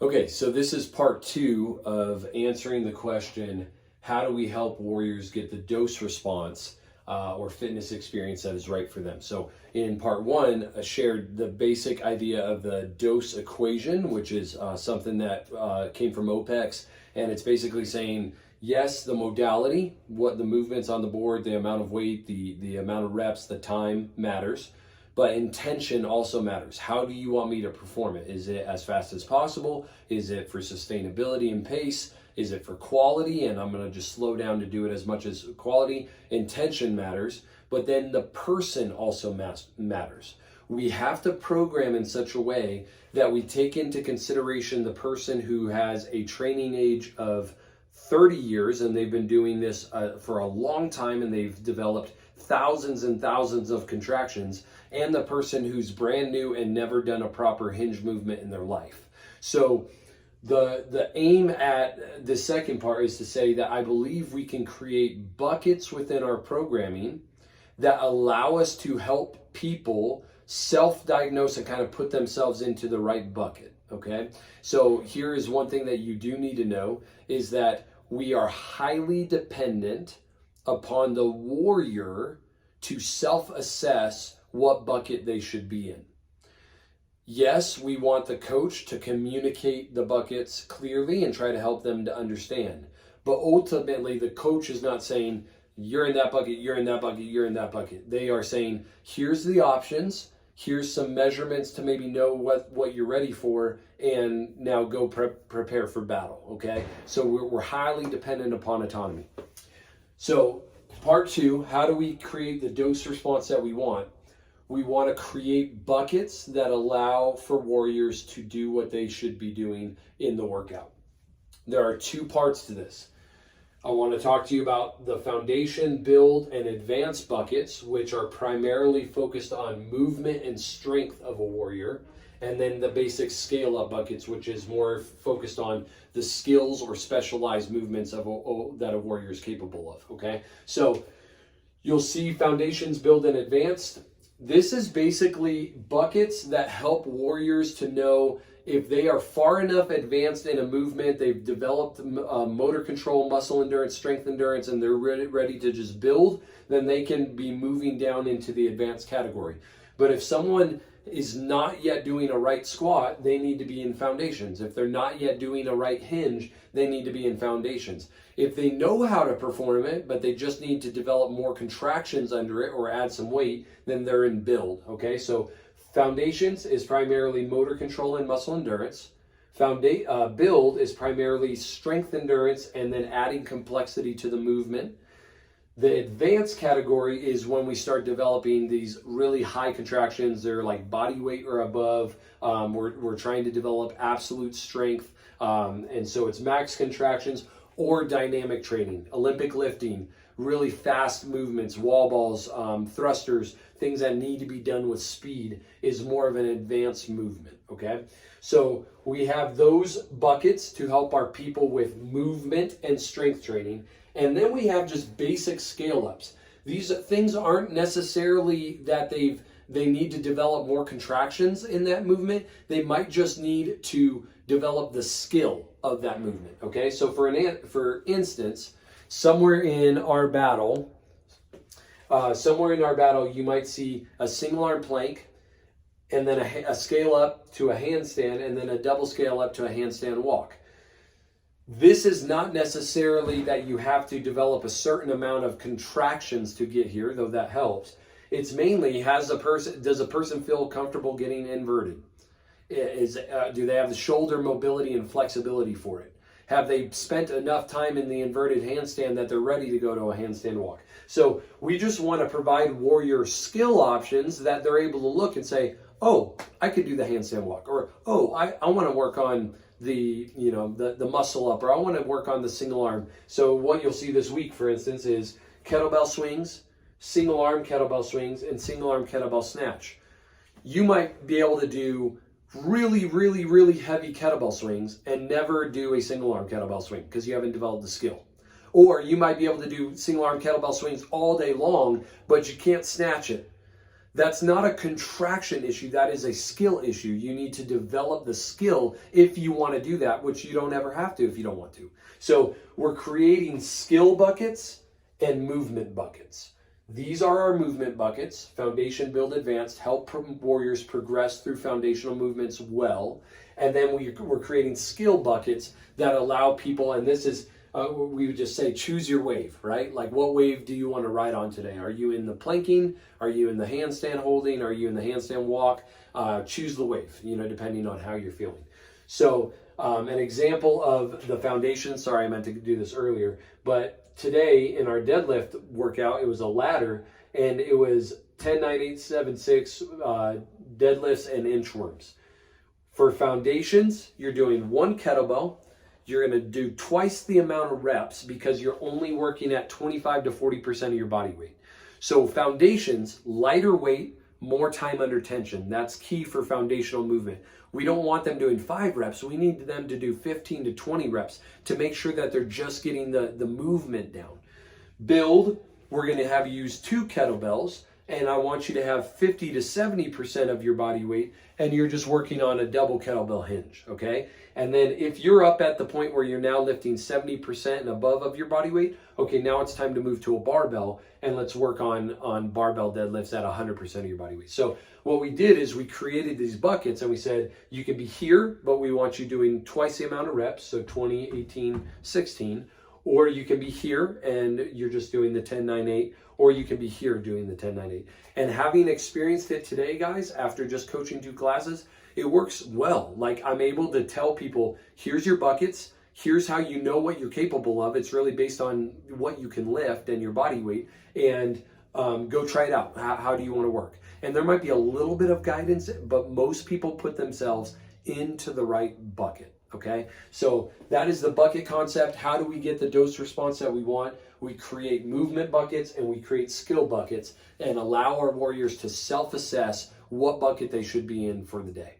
Okay, so this is part two of answering the question, how do we help warriors get the dose response or fitness experience that is right for them? So in part one, I shared the basic idea of the dose equation, which is something that came from OPEX. And it's basically saying, yes, the modality, what the movements on the board, the amount of weight, the amount of reps, the time matters. But intention also matters. How do you want me to perform it? Is it as fast as possible? Is it for sustainability and pace? Is it for quality? And I'm going to just slow down to do it as much as quality. Intention matters, but then the person also matters. We have to program in such a way that we take into consideration the person who has a training age of 30 years and they've been doing this for a long time and they've developed thousands and thousands of contractions, and the person who's brand new and never done a proper hinge movement in their life. So the aim at the second part is to say that I believe we can create buckets within our programming that allow us to help people self-diagnose and kind of put themselves into the right bucket. Okay, so here is one thing that you do need to know is that we are highly dependent upon the warrior to self-assess what bucket they should be in. Yes, we want the coach to communicate the buckets clearly and try to help them to understand. But ultimately, the coach is not saying, you're in that bucket, you're in that bucket, you're in that bucket. They are saying, here's the options, here's some measurements to maybe know what you're ready for, and now go prepare for battle, okay? So we're highly dependent upon autonomy. So part two, how do we create the dose response that we want? We want to create buckets that allow for warriors to do what they should be doing in the workout. There are two parts to this. I want to talk to you about the foundation, build, and advanced buckets, which are primarily focused on movement and strength of a warrior. And then the basic scale-up buckets, which is more focused on the skills or specialized movements of that a warrior is capable of, okay? So you'll see foundations, build, and advanced. This is basically buckets that help warriors to know if they are far enough advanced in a movement, they've developed motor control, muscle endurance, strength endurance, and they're ready to just build, then they can be moving down into the advanced category. But if someone is not yet doing a right squat, they need to be in foundations. If they're not yet doing a right hinge, they need to be in foundations. If they know how to perform it, but they just need to develop more contractions under it or add some weight, then they're in build, okay? So foundations is primarily motor control and muscle endurance. Build is primarily strength endurance and then adding complexity to the movement. The advanced category is when we start developing these really high contractions. They're like body weight or above. We're trying to develop absolute strength. And so it's max contractions or dynamic training, Olympic lifting, really fast movements, wall balls, thrusters, things that need to be done with speed is more of an advanced movement, okay? So we have those buckets to help our people with movement and strength training. And then we have just basic scale-ups. These things aren't necessarily that they need to develop more contractions in that movement. They might just need to develop the skill of that movement, okay? So for instance, somewhere in our battle, you might see a single arm plank, and then a scale up to a handstand, and then a double scale up to a handstand walk. This is not necessarily that you have to develop a certain amount of contractions to get here, though that helps. It's mainly, does a person feel comfortable getting inverted? Do they have the shoulder mobility and flexibility for it? Have they spent enough time in the inverted handstand that they're ready to go to a handstand walk? So we just want to provide warrior skill options that they're able to look and say, oh, I could do the handstand walk, or oh, I want to work on the muscle up, or I want to work on the single arm. So what you'll see this week, for instance, is kettlebell swings, single arm kettlebell swings, and single arm kettlebell snatch. You might be able to do really, really, really heavy kettlebell swings and never do a single arm kettlebell swing because you haven't developed the skill. Or you might be able to do single arm kettlebell swings all day long, but you can't snatch it. That's not a contraction issue. That is a skill issue. You need to develop the skill if you want to do that, which you don't ever have to if you don't want to. So we're creating skill buckets and movement buckets. These are our movement buckets: foundation, build, advanced, help warriors progress through foundational movements well. And then we're creating skill buckets that allow people, and this is, we would just say, choose your wave, right? Like, what wave do you want to ride on today? Are you in the planking? Are you in the handstand holding? Are you in the handstand walk? Choose the wave, depending on how you're feeling. So an example of the foundation, sorry, I meant to do this earlier, but today in our deadlift workout, it was a ladder, and it was 10, 9, 8, 7, 6 deadlifts and inchworms. For foundations, you're doing one kettlebell. You're going to do twice the amount of reps because you're only working at 25 to 40% of your body weight. So foundations, lighter weight, more time under tension. That's key for foundational movement. We don't want them doing 5 reps. We need them to do 15 to 20 reps to make sure that they're just getting the movement down. Build, we're going to have you use 2 kettlebells, and I want you to have 50 to 70% of your body weight, and you're just working on a double kettlebell hinge, okay? And then if you're up at the point where you're now lifting 70% and above of your body weight, okay, now it's time to move to a barbell, and let's work on barbell deadlifts at 100% of your body weight. So what we did is we created these buckets, and we said, you can be here, but we want you doing twice the amount of reps, so 20, 18, 16, or you can be here and you're just doing the 10, 9, 8, or you can be here doing the 10, 9, 8. And having experienced it today, guys, after just coaching 2 classes, it works well. Like, I'm able to tell people, here's your buckets, here's how you know what you're capable of. It's really based on what you can lift and your body weight, and go try it out. How do you want to work? And there might be a little bit of guidance, but most people put themselves into the right bucket. Okay, so that is the bucket concept. How do we get the dose response that we want? We create movement buckets and we create skill buckets and allow our warriors to self-assess what bucket they should be in for the day.